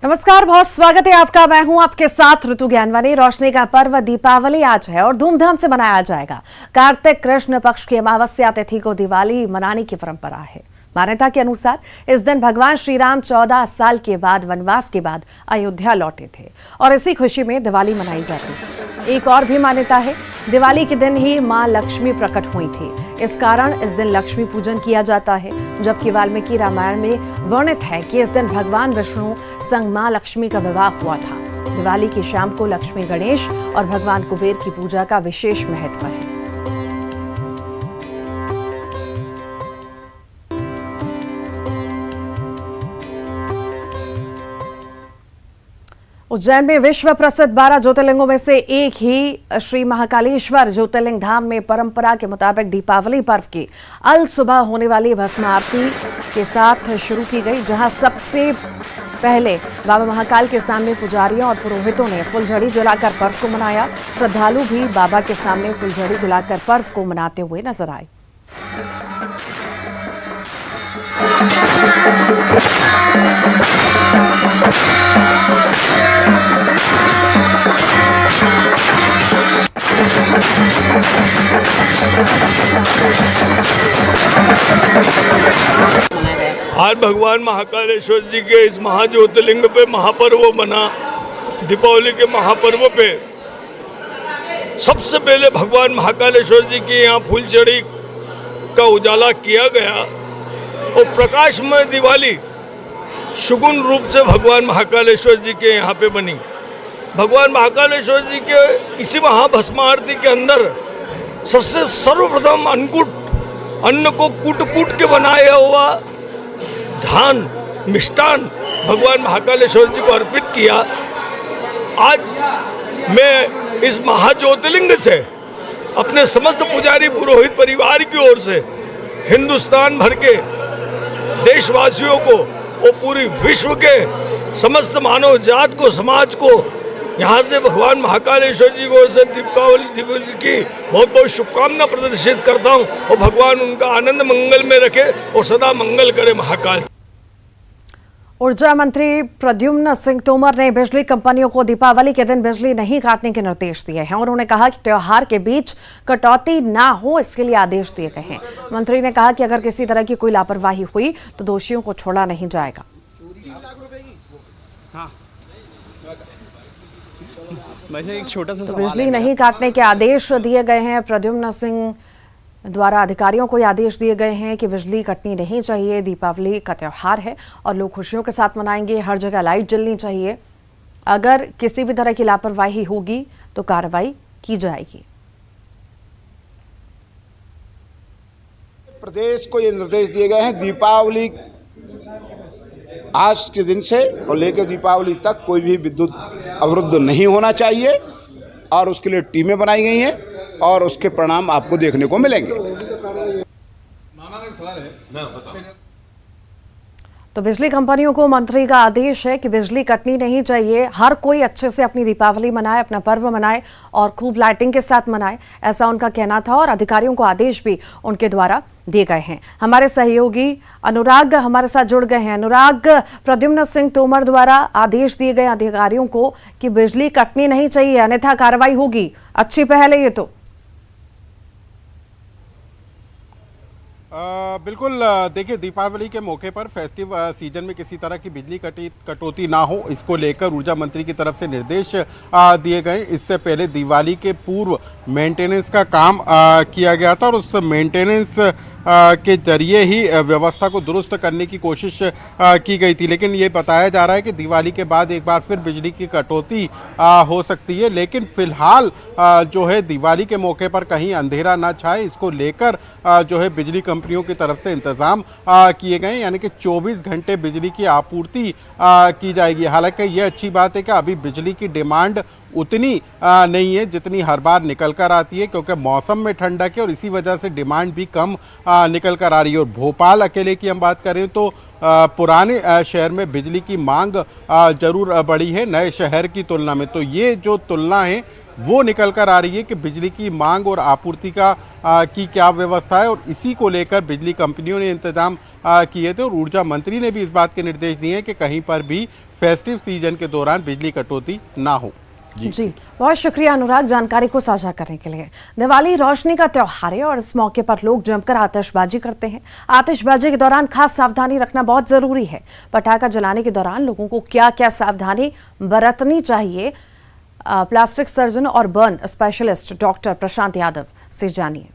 नमस्कार, बहुत स्वागत है आपका। मैं हूं आपके साथ ऋतु ज्ञानवानी। रोशनी का पर्व दीपावली आज है और धूमधाम से मनाया जाएगा। कार्तिक कृष्ण पक्ष की अमावस्या तिथि को दिवाली मनाने की परंपरा है। मान्यता के अनुसार इस दिन भगवान श्री राम 14 साल के बाद वनवास के बाद अयोध्या लौटे थे और इसी खुशी में दिवाली मनाई जाती है। एक और भी मान्यता है, दिवाली के दिन ही मां लक्ष्मी प्रकट हुई थी, इस कारण इस दिन लक्ष्मी पूजन किया जाता है। जबकि वाल्मीकि रामायण में वर्णित है कि इस दिन भगवान विष्णु संग मां लक्ष्मी का विवाह हुआ था। दिवाली की शाम को लक्ष्मी गणेश और भगवान कुबेर की पूजा का विशेष महत्व है। उज्जैन में विश्व प्रसिद्ध 12 ज्योतिर्लिंगों में से एक ही श्री महाकालेश्वर ज्योतिर्लिंग धाम में परंपरा के मुताबिक दीपावली पर्व की अल सुबह होने वाली भस्म आरती के साथ शुरू की गई, जहां सबसे पहले बाबा महाकाल के सामने पुजारियों और पुरोहितों ने फुलझड़ी जलाकर पर्व को मनाया। श्रद्धालु भी बाबा के सामने फुलझड़ी जलाकर पर्व को मनाते हुए नजर आए। आज भगवान महाकालेश्वर जी के इस महाज्योतिर्लिंग पे महापर्व बना। दीपावली के महापर्व पे सबसे पहले भगवान महाकालेश्वर जी के यहाँ फुलझड़ी का उजाला किया गया और प्रकाशमय दिवाली सुगुण रूप से भगवान महाकालेश्वर जी के यहाँ पे बनी। भगवान महाकालेश्वर जी के इसी महाभस्म आरती के अंदर सबसे सर्वप्रथम अन्न को कूट के बनाया हुआ धान मिष्टान भगवान महाकालेश्वर जी को अर्पित किया। आज मैं इस महाज्योतिर्लिंग से अपने समस्त पुजारी पुरोहित परिवार की ओर से हिंदुस्तान भर के देशवासियों को और पूरी विश्व के समस्त मानव जात को, समाज को यहाँ से भगवान महाकालेश्वर जी को से दीपावली की बहुत बहुत शुभकामना प्रदर्शित करता हूँ और भगवान उनका आनंद मंगल में रखे और सदा मंगल करे महाकाल। ऊर्जा मंत्री प्रद्युम्न सिंह तोमर ने बिजली कंपनियों को दीपावली के दिन बिजली नहीं काटने के निर्देश दिए हैं और उन्होंने कहा कि त्योहार के बीच कटौती ना हो, इसके लिए आदेश दिए गए हैं। मंत्री ने कहा कि अगर किसी तरह की कोई लापरवाही हुई तो दोषियों को छोड़ा नहीं जाएगा। तो बिजली नहीं काटने के आदेश दिए गए हैं। प्रद्युम्न सिंह द्वारा अधिकारियों को आदेश दिए गए हैं कि बिजली कटनी नहीं चाहिए। दीपावली का त्योहार है और लोग खुशियों के साथ मनाएंगे। हर जगह लाइट जलनी चाहिए। अगर किसी भी तरह की लापरवाही होगी तो कार्रवाई की जाएगी। प्रदेश को ये निर्देश दिए गए हैं, दीपावली आज के दिन से और लेकर दीपावली तक कोई भी विद्युत अवरुद्ध नहीं होना चाहिए और उसके लिए टीमें बनाई गई हैं और उसके परिणाम आपको देखने को मिलेंगे। तो बिजली कंपनियों को मंत्री का आदेश है कि बिजली कटनी नहीं चाहिए। हर कोई अच्छे से अपनी दीपावली मनाए, अपना पर्व मनाए और खूब लाइटिंग के साथ मनाए, ऐसा उनका कहना था और अधिकारियों को आदेश भी उनके द्वारा दिए गए हैं। हमारे सहयोगी अनुराग हमारे साथ जुड़ गए हैं। अनुराग, प्रद्युम्न सिंह तोमर द्वारा आदेश दिए गए अधिकारियों को कि बिजली कटनी नहीं चाहिए अन्यथा कार्रवाई होगी, अच्छी पहल है ये तो। बिल्कुल, देखिए दीपावली के मौके पर फेस्टिव सीजन में किसी तरह की बिजली कटौती ना हो, इसको लेकर ऊर्जा मंत्री की तरफ से निर्देश दिए गए। इससे पहले दिवाली के पूर्व मेंटेनेंस का काम किया गया था और उस मेंटेनेंस के जरिए ही व्यवस्था को दुरुस्त करने की कोशिश की गई थी। लेकिन ये बताया जा रहा है कि दिवाली के बाद एक बार फिर बिजली की कटौती हो सकती है। लेकिन फिलहाल जो है दिवाली के मौके पर कहीं अंधेरा ना छाए, इसको लेकर जो है बिजली कंपनियों की तरफ से इंतजाम किए गए, यानी कि 24 घंटे बिजली की आपूर्ति की जाएगी। हालांकि ये अच्छी बात है कि अभी बिजली की डिमांड उतनी नहीं है जितनी हर बार निकल कर आती है, क्योंकि मौसम में ठंडक है और इसी वजह से डिमांड भी कम निकल कर आ रही है। और भोपाल अकेले की हम बात करें तो पुराने शहर में बिजली की मांग जरूर बढ़ी है नए शहर की तुलना में। तो ये जो तुलना है वो निकल कर आ रही है कि बिजली की मांग और आपूर्ति की क्या व्यवस्था है, और इसी को लेकर बिजली कंपनियों ने इंतजाम किए थे। और ऊर्जा मंत्री ने भी इस बात के निर्देश दिए हैं कि कहीं पर भी फेस्टिव सीजन के दौरान बिजली कटौती ना हो। जी बहुत शुक्रिया अनुराग जानकारी को साझा करने के लिए। दिवाली रोशनी का त्योहार है और इस मौके पर लोग जमकर आतिशबाजी करते हैं। आतिशबाजी के दौरान खास सावधानी रखना बहुत जरूरी है। पटाखा जलाने के दौरान लोगों को क्या क्या सावधानी बरतनी चाहिए, प्लास्टिक सर्जन और बर्न स्पेशलिस्ट डॉक्टर प्रशांत यादव से जानिए।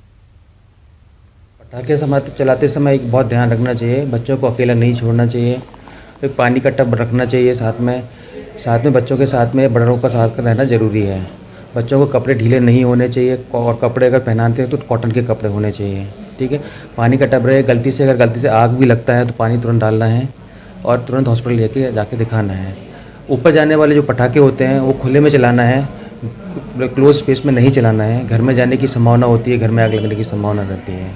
पटाखे चलाते समय एक बहुत ध्यान रखना चाहिए, बच्चों को अकेला नहीं छोड़ना चाहिए, एक पानी का टब रखना चाहिए साथ में बच्चों के साथ में बड़ों का साथ रहना ज़रूरी है। बच्चों को कपड़े ढीले नहीं होने चाहिए और कपड़े अगर पहनाते हैं तो कॉटन के कपड़े होने चाहिए, ठीक है। पानी का टब रहे, गलती से आग भी लगता है तो पानी तुरंत डालना है और तुरंत हॉस्पिटल लेके जाके दिखाना है। ऊपर जाने वाले जो पटाखे होते हैं वो खुले में चलाना है, क्लोज स्पेस में नहीं चलाना है। घर में जाने की संभावना होती है, घर में आग लगने की संभावना रहती है।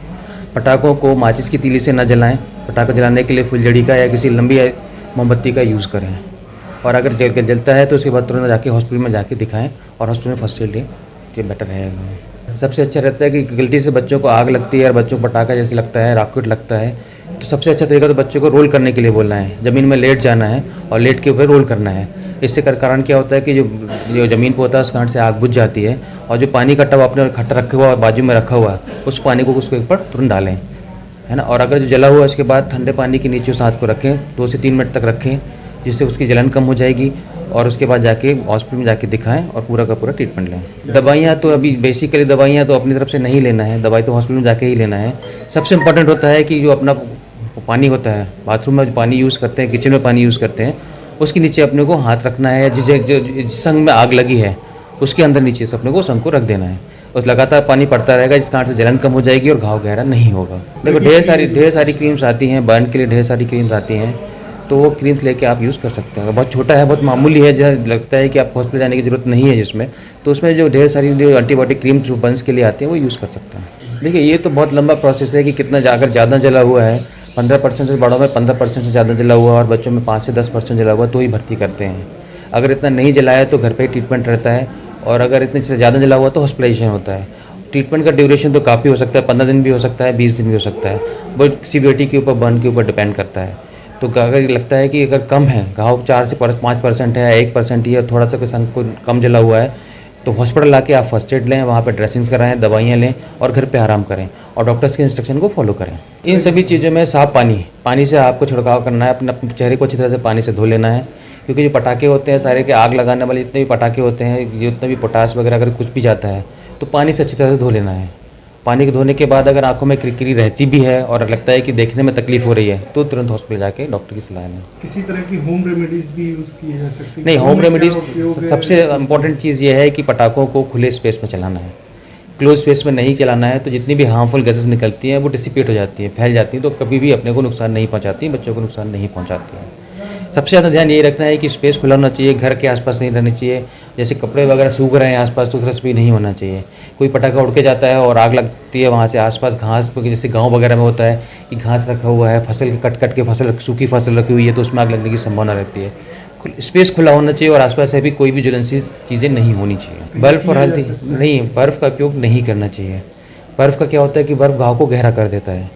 पटाखों को माचिस की तीली से न जलाएं। पटाखा जलाने के लिए फुलझड़ी का या किसी लंबी मोमबत्ती का यूज़ करें और अगर जलता है तो उसके बाद तुरंत जाके हॉस्पिटल में जाके दिखाएं और हॉस्पिटल में फर्स्ट एड लें, ये बेटर रहेगा। सबसे अच्छा रहता है कि गलती से बच्चों को आग लगती है और बच्चों को पटाखा जैसे लगता है, रॉकेट लगता है, तो सबसे अच्छा तरीका तो बच्चों को रोल करने के लिए बोलना है। ज़मीन में लेट जाना है और लेट के ऊपर रोल करना है। इससे कारण क्या होता है कि जो ज़मीन पर होता है उस कारण से आग बुझ जाती है और जो पानी का टब आपने इकट्ठा रखा हुआ बाजू में रखा हुआ है उस पानी को उसके ऊपर तुरंत डालें, है ना। और अगर जो जला हुआ है उसके बाद ठंडे पानी के नीचे उस हाथ को रखें, 2 से 3 मिनट तक रखें, जिससे उसकी जलन कम हो जाएगी और उसके बाद जाके हॉस्पिटल में जाके दिखाएं और पूरा का पूरा ट्रीटमेंट लें। दवाइयाँ तो अभी बेसिकली दवाइयाँ तो अपनी तरफ से नहीं लेना है, दवाई तो हॉस्पिटल में जाके ही लेना है। सबसे इम्पोर्टेंट होता है कि जो अपना पानी होता है, बाथरूम में जो पानी यूज़ करते हैं, किचन में पानी यूज़ करते हैं, उसके नीचे अपने को हाथ रखना है। जिस संग में आग लगी है उसके अंदर नीचे से अपने को संग को रख देना है। उस लगातार पानी पड़ता रहेगा, जिस कारण से जलन कम हो जाएगी और घाव गहरा नहीं होगा। देखो ढेर सारी क्रीम्स आती हैं, बर्न के लिए ढेर सारी क्रीम्स आती हैं, तो वो क्रीम्स लेके आप यूज़ कर सकते हैं। बहुत छोटा है, बहुत मामूली है, जहाँ लगता है कि आपको हॉस्पिटल जाने की ज़रूरत नहीं है जिसमें, तो उसमें जो ढेर सारी जो एंटीबायोटिक क्रीम्स जो बर्न्स के लिए आती हैं वो यूज़ कर सकते हैं। देखिए ये तो बहुत लंबा प्रोसेस है कि कितना अगर ज़्यादा जला हुआ है, 15% से बड़ों में 15% से ज़्यादा जला हुआ और बच्चों में 5 से 10% जला हुआ तो ही भर्ती करते हैं। अगर इतना नहीं जला है तो घर पे ही ट्रीटमेंट रहता है और अगर इतने से ज़्यादा जला हुआ तो हॉस्पिटलाइजेशन होता है। ट्रीटमेंट का ड्यूरेशन तो काफ़ी हो सकता है, 15 दिन भी हो सकता है, 20 दिन भी हो सकता है, बट सीवियरिटी के ऊपर, बर्न के ऊपर डिपेंड करता है। तो अगर लगता है कि अगर कम है, घाव 4 से 5% है, 1% ही है, थोड़ा सा संग को कम जला हुआ है, तो हॉस्पिटल लाके आप फर्स्ट एड लें, वहाँ पे ड्रेसिंग्स कराएं, दवाइयाँ लें और घर पे आराम करें और डॉक्टर्स के इंस्ट्रक्शन को फॉलो करें। इन सभी चीज़ों में साफ पानी से आपको छिड़काव करना है, अपने चेहरे को अच्छी तरह से पानी से धो लेना है, क्योंकि जो पटाखे होते हैं सारे के आग लगाने वाले जितने भी पटाखे होते हैं, जितना भी पोटास वगैरह अगर कुछ भी जाता है तो पानी से अच्छी तरह से धो लेना है। पानी के धोने के बाद अगर आंखों में किरकिरी रहती भी है और लगता है कि देखने में तकलीफ हो रही है तो तुरंत हॉस्पिटल जाके डॉक्टर की सलाह लें। किसी तरह की होम रेमेडीज भी यूज़ की जा सकती है? नहीं, होम रेमेडीज सबसे इम्पोर्टेंट चीज़ ये है कि पटाखों को खुले स्पेस में चलाना है, क्लोज स्पेस में नहीं चलाना है। तो जितनी भी हार्मफुल गैसेस निकलती हैं वो डिसिपेट हो जाती हैं, फैल जाती हैं, तो कभी भी अपने को नुकसान नहीं पहुँचाती, बच्चों को नुकसान नहीं पहुँचाती हैं। सबसे ज़्यादा ध्यान ये रखना है कि स्पेस खुला होना चाहिए, घर के आसपास नहीं रहना चाहिए। जैसे कपड़े वगैरह सूख रहे हैं आसपास तो उस तरह से भी नहीं होना चाहिए। कोई पटाखा उड़ के जाता है और आग लगती है, वहाँ से आसपास घास, जैसे गांव वगैरह में होता है कि घास रखा हुआ है, फसल के कट के फसल, सूखी फसल रखी हुई है, तो उसमें आग लगने की संभावना रहती है। स्पेस खुला होना चाहिए और आसपास से भी कोई भी ज्वलनशील चीज़ें नहीं होनी चाहिए। बर्फ़ और हल्दी नहीं, बर्फ़ का उपयोग नहीं करना चाहिए। बर्फ़ का क्या होता है कि बर्फ़ घाव को गहरा कर देता है,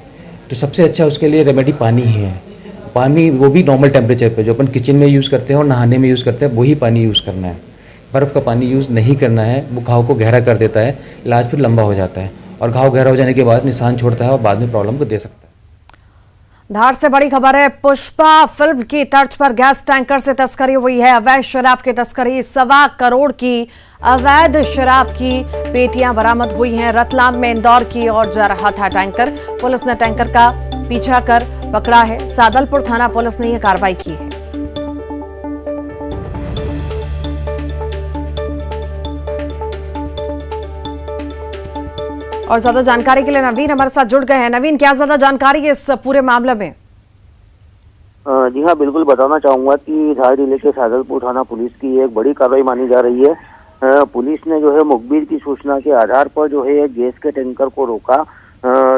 तो सबसे अच्छा उसके लिए रेमेडी पानी ही है। पानी वो भी नॉर्मल टेम्परेचर पे जो अपन किचन में यूज़ करते हैं और नहाने में यूज़ करते हैं वही पानी यूज़ करना है। बर्फ़ का पानी यूज़ नहीं करना है, वो घाव को गहरा कर देता है, इलाज फिर लंबा हो जाता है और घाव गहरा हो जाने के बाद निशान छोड़ता है और बाद में प्रॉब्लम को दे सकता है। धार से बड़ी खबर है, पुष्पा फिल्म की तर्ज पर गैस टैंकर से तस्करी हुई है। अवैध शराब की तस्करी, 1.25 करोड़ की अवैध शराब की पेटियां बरामद हुई हैं। रतलाम में इंदौर की ओर जा रहा था टैंकर, पुलिस ने टैंकर का पीछा कर पकड़ा है। सादलपुर थाना पुलिस ने यह कार्रवाई की है। और ज्यादा जानकारी के लिए नवीन हमारे साथ जुड़ गए हैं। नवीन, क्या ज्यादा जानकारी है इस पूरे मामले में? जी हाँ, बिल्कुल बताना चाहूंगा कि धार जिले के सादलपुर थाना पुलिस की एक बड़ी कार्रवाई मानी जा रही है। पुलिस ने जो है मुखबिर की सूचना के आधार पर जो है गैस के टैंकर को रोका,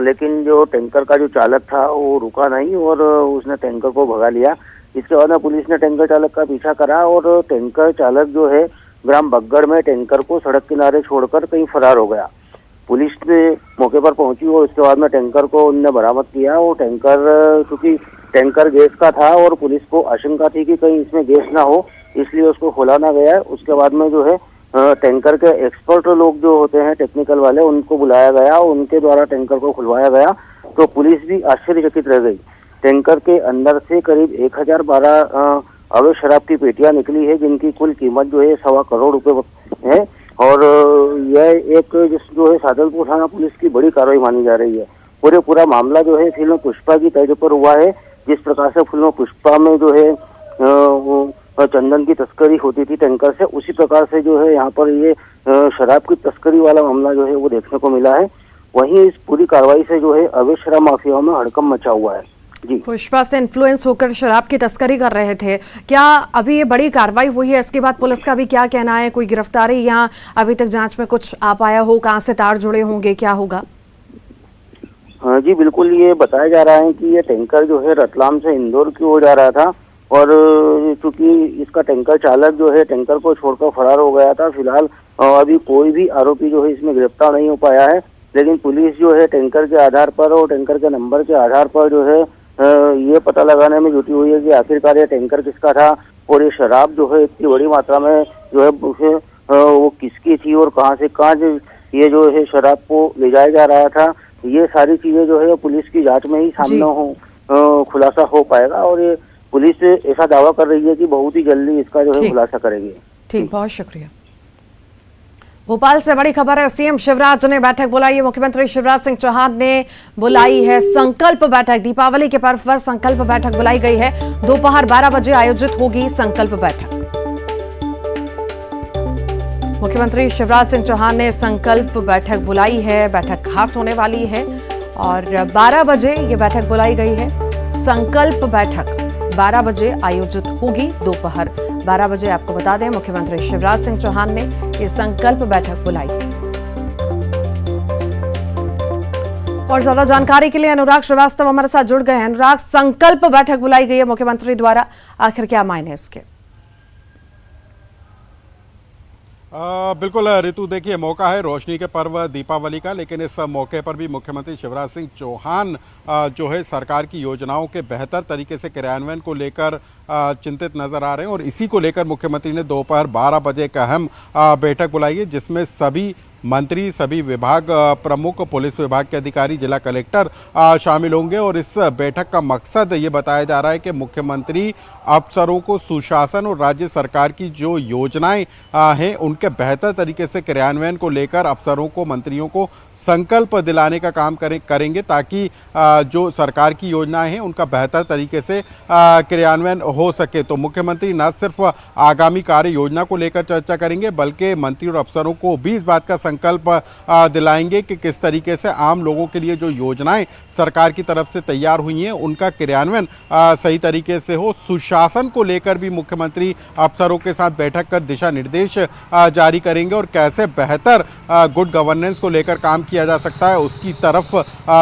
लेकिन जो टैंकर का जो चालक था वो रुका नहीं और उसने टैंकर को भगा लिया। इसके बाद में पुलिस ने टैंकर चालक का पीछा करा और टैंकर चालक जो है ग्राम बगड़ में टैंकर को सड़क किनारे छोड़कर कहीं फरार हो गया। पुलिस ने मौके पर पहुंची और उसके बाद में टैंकर को उनने बरामद किया। और टैंकर चूंकि टैंकर गैस का था और पुलिस को आशंका थी कि कहीं इसमें गैस ना हो, इसलिए उसको खोला ना गया है। उसके बाद में जो है टैंकर के एक्सपर्ट लोग जो होते हैं टेक्निकल वाले, उनको बुलाया गया, उनके द्वारा टैंकर को खुलवाया गया। तो पुलिस भी आश्चर्यचकित रह गई। टैंकर के अंदर से करीब 1012 अवैध शराब की पेटियां निकली है, जिनकी कुल कीमत जो है 1.25 करोड़ रुपए है। और यह एक जो है सादलपुर थाना पुलिस की बड़ी कार्रवाई मानी जा रही है। पूरा मामला जो है फिल्म पुष्पा की तर्ज पर हुआ है। जिस प्रकार से फिल्म पुष्पा में जो है चंदन की तस्करी होती थी टैंकर से, उसी प्रकार से जो है यहाँ पर ये शराब की तस्करी वाला मामला जो है वो देखने को मिला है। वहीं इस पूरी कार्रवाई से जो है अवैध शराब माफियाओं में हड़कंप मचा हुआ है। जी, पुष्पा से इन्फ्लुएंस होकर शराब की तस्करी कर रहे थे। क्या अभी ये बड़ी कार्रवाई हुई है, इसके बाद पुलिस का भी क्या कहना है? कोई गिरफ्तारी या अभी तक जांच में कुछ आ पाया हो? कहां से तार जुड़े होंगे, क्या होगा? हाँ जी, बिल्कुल। ये बताया जा रहा है कि ये टैंकर जो है रतलाम से इंदौर की ओर जा रहा था और चूंकि इसका टैंकर चालक जो है टैंकर को छोड़कर फरार हो गया था। फिलहाल अभी कोई भी आरोपी जो है इसमें गिरफ्तार नहीं हो पाया है, लेकिन पुलिस जो है टैंकर के आधार पर और टैंकर के नंबर के आधार पर जो है ये पता लगाने में जुटी हुई है कि आखिरकार ये टैंकर किसका था और ये शराब जो है इतनी बड़ी मात्रा में जो है वो किसकी थी और कहां से कहां ये जो है शराब को ले जाया जा रहा था। ये सारी चीजें जो है पुलिस की जांच में ही सामने खुलासा हो पाएगा और ये पुलिस ऐसा दावा कर रही है कि बहुत ही जल्दी इसका जो है खुलासा करेगी। ठीक, बहुत शुक्रिया। भोपाल से बड़ी खबर है। सीएम शिवराज ने बैठक बुलाई है। मुख्यमंत्री शिवराज सिंह चौहान ने बुलाई है संकल्प बैठक। दीपावली के पर्व पर संकल्प बैठक बुलाई गई है। दोपहर 12 बजे आयोजित होगी संकल्प बैठक। मुख्यमंत्री शिवराज सिंह चौहान ने संकल्प बैठक बुलाई है। बैठक खास होने वाली है और 12 बजे ये बैठक बुलाई गई है। संकल्प बैठक 12 बजे आयोजित होगी। दोपहर 12 बजे आपको बता दें, मुख्यमंत्री शिवराज सिंह चौहान ने ये संकल्प बैठक बुलाई। और ज्यादा जानकारी के लिए अनुराग श्रीवास्तव हमारे साथ जुड़ गए हैं। अनुराग, संकल्प बैठक बुलाई गई है मुख्यमंत्री द्वारा, आखिर क्या मायने इसके? बिल्कुल ऋतु, देखिए मौका है रोशनी के पर्व दीपावली का, लेकिन इस मौके पर भी मुख्यमंत्री शिवराज सिंह चौहान जो है सरकार की योजनाओं के बेहतर तरीके से क्रियान्वयन को लेकर चिंतित नजर आ रहे हैं और इसी को लेकर मुख्यमंत्री ने दोपहर 12 बजे एक अहम बैठक बुलाई है, जिसमें सभी मंत्री, सभी विभाग प्रमुख, पुलिस विभाग के अधिकारी, जिला कलेक्टर शामिल होंगे। और इस बैठक का मकसद ये बताया जा रहा है कि मुख्यमंत्री अफसरों को सुशासन और राज्य सरकार की जो योजनाएं हैं उनके बेहतर तरीके से क्रियान्वयन को लेकर अफसरों को, मंत्रियों को संकल्प दिलाने का काम करेंगे ताकि जो सरकार की योजनाएं हैं उनका बेहतर तरीके से क्रियान्वयन हो सके। तो मुख्यमंत्री न सिर्फ आगामी कार्य योजना को लेकर चर्चा करेंगे, बल्कि मंत्री और अफसरों को भी इस बात का संकल्प दिलाएंगे कि किस तरीके से आम लोगों के लिए जो योजनाएं सरकार की तरफ से तैयार हुई हैं उनका क्रियान्वयन सही तरीके से हो। सुशासन को लेकर भी मुख्यमंत्री अफसरों के साथ बैठक कर दिशा निर्देश जारी करेंगे और कैसे बेहतर गुड गवर्नेंस को लेकर काम किया जा सकता है उसकी तरफ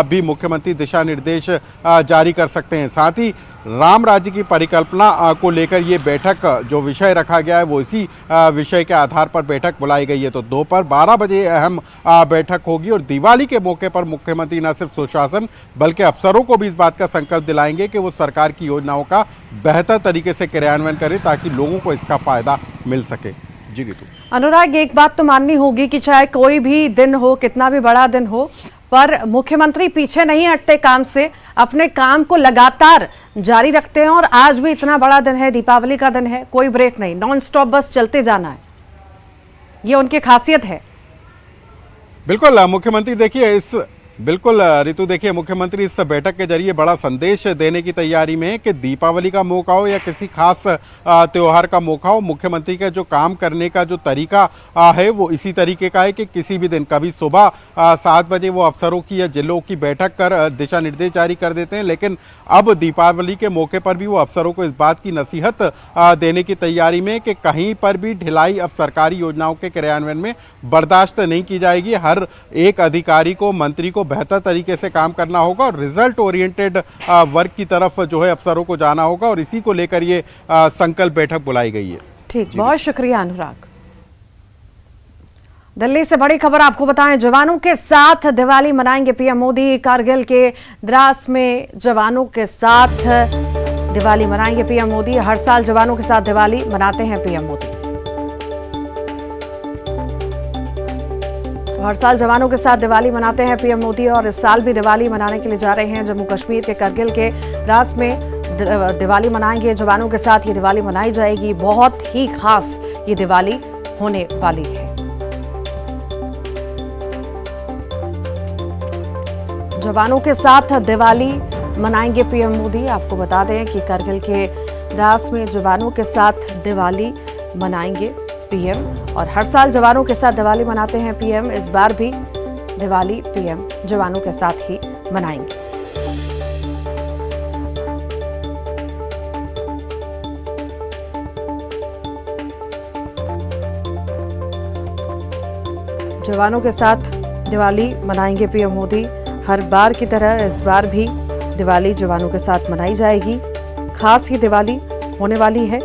भी मुख्यमंत्री दिशा निर्देश जारी कर सकते हैं। साथ ही राम राज्य की परिकल्पना को लेकर ये बैठक जो विषय रखा गया है वो इसी विषय के आधार पर बैठक बुलाई गई है। तो दोपहर 12 बजे अहम बैठक होगी और दिवाली के मौके पर मुख्यमंत्री न सिर्फ सुशासन बल्कि अफसरों को भी इस बात का संकल्प दिलाएंगे कि वो सरकार की योजनाओं का बेहतर तरीके से क्रियान्वयन करें ताकि लोगों को इसका फायदा मिल सके। जी ऋतु। अनुराग, एक बात तो माननी होगी कि चाहे कोई भी दिन हो, कितना भी बड़ा दिन हो, पर मुख्यमंत्री पीछे नहीं हटते काम से, अपने काम को लगातार जारी रखते हैं। और आज भी इतना बड़ा दिन है, दीपावली का दिन है, कोई ब्रेक नहीं, नॉन स्टॉप बस चलते जाना है। ये उनकी खासियत है। बिल्कुल मुख्यमंत्री देखिए बिल्कुल ऋतु, देखिए मुख्यमंत्री इस बैठक के जरिए बड़ा संदेश देने की तैयारी में है कि दीपावली का मौका हो या किसी खास त्योहार का मौका हो, मुख्यमंत्री का जो काम करने का जो तरीका है वो इसी तरीके का है कि किसी भी दिन, कभी सुबह 7 बजे वो अफसरों की या जिलों की बैठक कर दिशा निर्देश जारी कर देते हैं, लेकिन अब दीपावली के मौके पर भी वो अफसरों को इस बात की नसीहत देने की तैयारी में कि कहीं पर भी ढिलाई अब सरकारी योजनाओं के क्रियान्वयन में बर्दाश्त नहीं की जाएगी। हर एक अधिकारी को, मंत्री को बेहतर तरीके से काम करना होगा और रिजल्ट ओरिएंटेड वर्क की तरफ जो है अफसरों को जाना होगा और इसी को लेकर ये संकल्प बैठक बुलाई गई है। ठीक, बहुत शुक्रिया अनुराग। दिल्ली से बड़ी खबर आपको बताएं, जवानों के साथ दिवाली मनाएंगे पीएम मोदी। कारगिल के द्रास में जवानों के साथ दिवाली मनाएंगे पीएम मोदी। हर साल जवानों के साथ दिवाली मनाते हैं पीएम मोदी। हर साल जवानों के साथ दिवाली मनाते हैं पीएम मोदी और इस साल भी दिवाली मनाने के लिए जा रहे हैं। जम्मू कश्मीर के करगिल के द्रास में दिवाली मनाएंगे जवानों के साथ। ये दिवाली मनाई जाएगी, बहुत ही खास ये दिवाली होने वाली है। जवानों के साथ दिवाली मनाएंगे पीएम मोदी। आपको बता दें कि करगिल के द्रास में जवानों के साथ दिवाली मनाएंगे पीएम और हर साल जवानों के साथ दिवाली मनाते हैं पीएम। इस बार भी दिवाली पीएम जवानों के साथ ही मनाएंगे। जवानों के साथ दिवाली मनाएंगे पीएम मोदी। हर बार की तरह इस बार भी दिवाली जवानों के साथ मनाई जाएगी। खास ये दिवाली होने वाली है।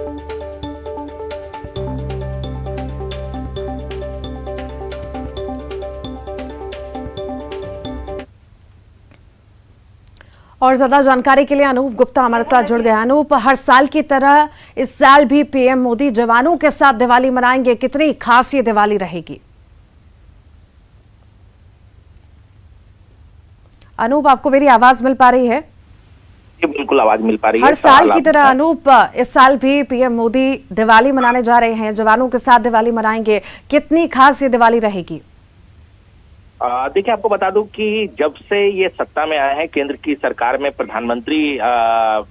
और ज्यादा जानकारी के लिए अनूप गुप्ता हमारे साथ जुड़ गए। अनूप, हर साल की तरह इस साल भी पीएम मोदी जवानों के साथ दिवाली मनाएंगे, कितनी खास ये दिवाली रहेगी? अनूप, आपको मेरी आवाज मिल पा रही है? जी बिल्कुल आवाज मिल पा रही है। हर साल की तरह अनूप, इस साल भी पीएम मोदी दिवाली मनाने जा रहे हैं, जवानों के साथ दिवाली मनाएंगे, कितनी खास ये दिवाली रहेगी? देखिए, आपको बता दूं कि जब से ये सत्ता में आए हैं, केंद्र की सरकार में प्रधानमंत्री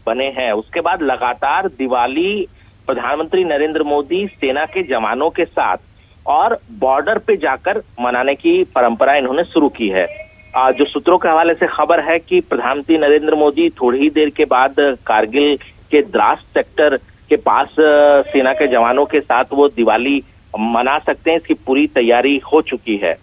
बने हैं, उसके बाद लगातार दिवाली प्रधानमंत्री नरेंद्र मोदी सेना के जवानों के साथ और बॉर्डर पे जाकर मनाने की परंपरा इन्होंने शुरू की है। जो सूत्रों के हवाले से खबर है कि प्रधानमंत्री नरेंद्र मोदी थोड़ी ही देर के बाद कारगिल के द्रास सेक्टर के पास सेना के जवानों के साथ वो दिवाली मना सकते हैं। इसकी पूरी तैयारी हो चुकी है।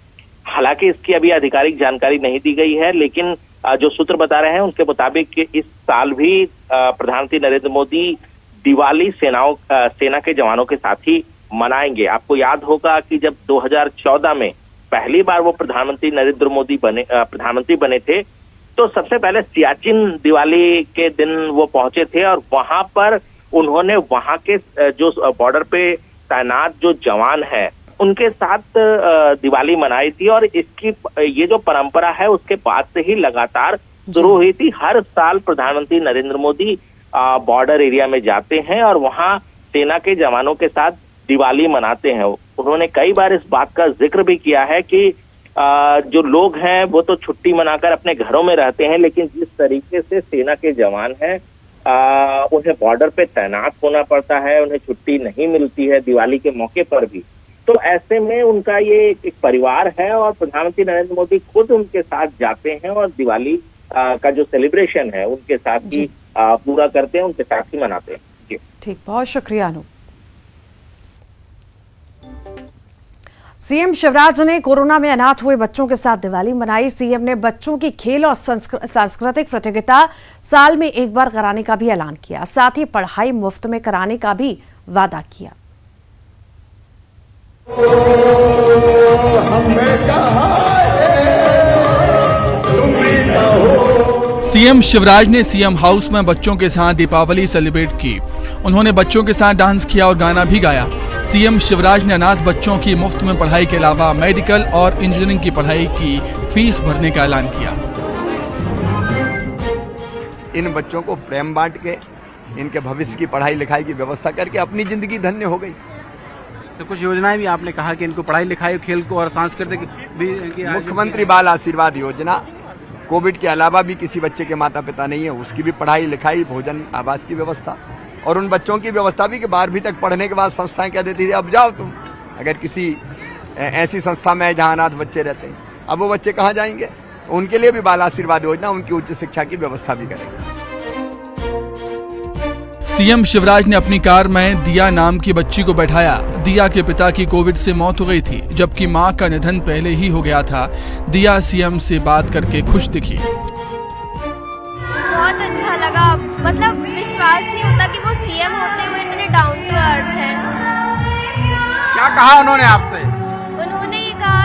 हालांकि इसकी अभी आधिकारिक जानकारी नहीं दी गई है, लेकिन जो सूत्र बता रहे हैं उनके मुताबिक इस साल भी प्रधानमंत्री नरेंद्र मोदी दिवाली सेना के जवानों के साथ ही मनाएंगे। आपको याद होगा कि जब 2014 में पहली बार वो प्रधानमंत्री नरेंद्र मोदी प्रधानमंत्री बने थे, तो सबसे पहले सियाचिन दिवाली के दिन वो पहुंचे थे और वहां पर उन्होंने वहां के जो बॉर्डर पे तैनात जो जवान हैं उनके साथ दिवाली मनाई थी। और इसकी ये जो परंपरा है उसके बाद से ही लगातार शुरू हुई थी। हर साल प्रधानमंत्री नरेंद्र मोदी बॉर्डर एरिया में जाते हैं और वहां सेना के जवानों के साथ दिवाली मनाते हैं। उन्होंने कई बार इस बात का जिक्र भी किया है कि जो लोग हैं वो तो छुट्टी मनाकर अपने घरों में रहते हैं, लेकिन जिस तरीके से सेना के जवान हैं उन्हें बॉर्डर पे तैनात होना पड़ता है, उन्हें छुट्टी नहीं मिलती है दिवाली के मौके पर भी। तो ऐसे में उनका ये एक परिवार है और प्रधानमंत्री नरेंद्र मोदी खुद उनके साथ जाते हैं और दिवाली का जो सेलिब्रेशन है उनके साथ ही पूरा करते हैं, उनके साथ ही मनाते हैं। ठीक, बहुत शुक्रिया अनु। सीएम शिवराज ने कोरोना में अनाथ हुए बच्चों के साथ दिवाली मनाई। सीएम ने बच्चों की खेल और सांस्कृतिक प्रतियोगिता साल में एक बार कराने का भी ऐलान किया, साथ ही पढ़ाई मुफ्त में कराने का भी वादा किया। सीएम शिवराज ने सीएम हाउस में बच्चों के साथ दीपावली सेलिब्रेट की। उन्होंने बच्चों के साथ डांस किया और गाना भी गाया। सीएम शिवराज ने अनाथ बच्चों की मुफ्त में पढ़ाई के अलावा मेडिकल और इंजीनियरिंग की पढ़ाई की फीस भरने का ऐलान किया। इन बच्चों को प्रेम बांट के इनके भविष्य की पढ़ाई लिखाई की व्यवस्था करके अपनी जिंदगी धन्य हो गई। तो कुछ योजनाएं भी आपने कहा कि इनको पढ़ाई लिखाई, खेल को और सांस्कृतिक भी। मुख्यमंत्री बाल आशीर्वाद योजना, कोविड के अलावा भी किसी बच्चे के माता पिता नहीं है उसकी भी पढ़ाई लिखाई, भोजन आवास की व्यवस्था, और उन बच्चों की व्यवस्था भी कि 12वीं तक पढ़ने के बाद संस्थाएं कह देती थी अब जाओ तुम अगर किसी ऐसी संस्था में जहां अनाथ बच्चे रहते हैं, अब वो बच्चे कहाँ जाएंगे? उनके लिए भी बाल आशीर्वाद योजना, उनकी उच्च शिक्षा की व्यवस्था भी करेगी। सीएम शिवराज ने अपनी कार में दिया नाम की बच्ची को बैठाया। दिया के पिता की कोविड से मौत हो गई थी, जबकि मां का निधन पहले ही हो गया था। दिया सीएम से बात करके खुश दिखी। बहुत अच्छा लगा, मतलब विश्वास नहीं होता कि वो सीएम होते हुए इतने डाउन टू अर्थ हैं। क्या कहा उन्होंने आपसे? उन्होंने ये कहा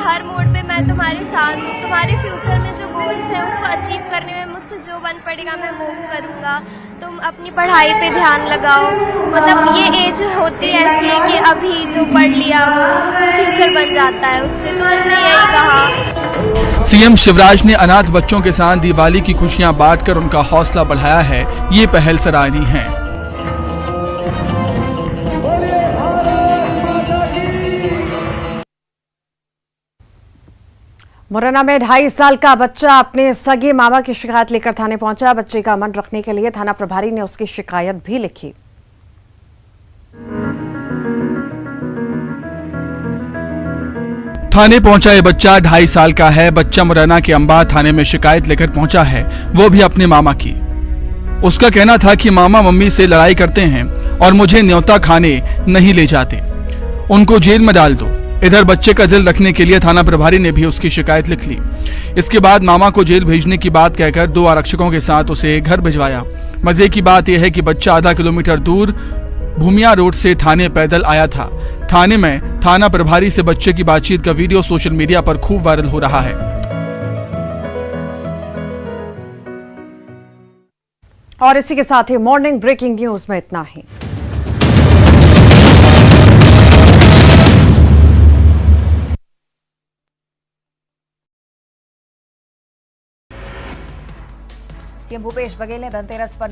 हर मोड़ पे मैं तुम्हारे साथ हूँ, तुम्हारे फ्यूचर में जो गोल्स है उसको अचीव करने में मुझसे जो बन पड़ेगा मैं वो करूँगा। तुम अपनी पढ़ाई पे ध्यान लगाओ, मतलब ये एज होती ऐसी है कि अभी जो पढ़ लिया वो फ्यूचर बन जाता है उससे, तो हमने यही कहा। सीएम शिवराज ने अनाथ बच्चों के साथ दिवाली की खुशियां बांटकर उनका हौसला बढ़ाया है। ये पहल सराहनीय है। मुरैना में 2.5 साल का बच्चा अपने सगे मामा की शिकायत लेकर थाने पहुंचा। बच्चे का मन रखने के लिए थाना प्रभारी ने उसकी शिकायत भी लिखी। थाने पहुंचा ये बच्चा 2.5 साल का है। बच्चा मुरैना के अंबा थाने में शिकायत लेकर पहुंचा है, वो भी अपने मामा की। उसका कहना था कि मामा मम्मी से लड़ाई करते हैं और मुझे न्योता खाने नहीं ले जाते, उनको जेल में डाल दो। इधर बच्चे का दिल रखने के लिए थाना प्रभारी ने भी उसकी शिकायत लिख ली। इसके बाद मामा को जेल भेजने की बात कहकर 2 आरक्षकों के साथ उसे घर भिजवाया। मजे की बात यह है कि बच्चा आधा किलोमीटर दूर भूमिया रोड से थाने पैदल आया था। थाने में थाना प्रभारी से बच्चे की बातचीत का वीडियो सोशल मीडिया पर खूब वायरल हो रहा है। और इसी के साथ ही मॉर्निंग ब्रेकिंग न्यूज में इतना ही। सीएम भूपेश बघेल ने धनतेरस पर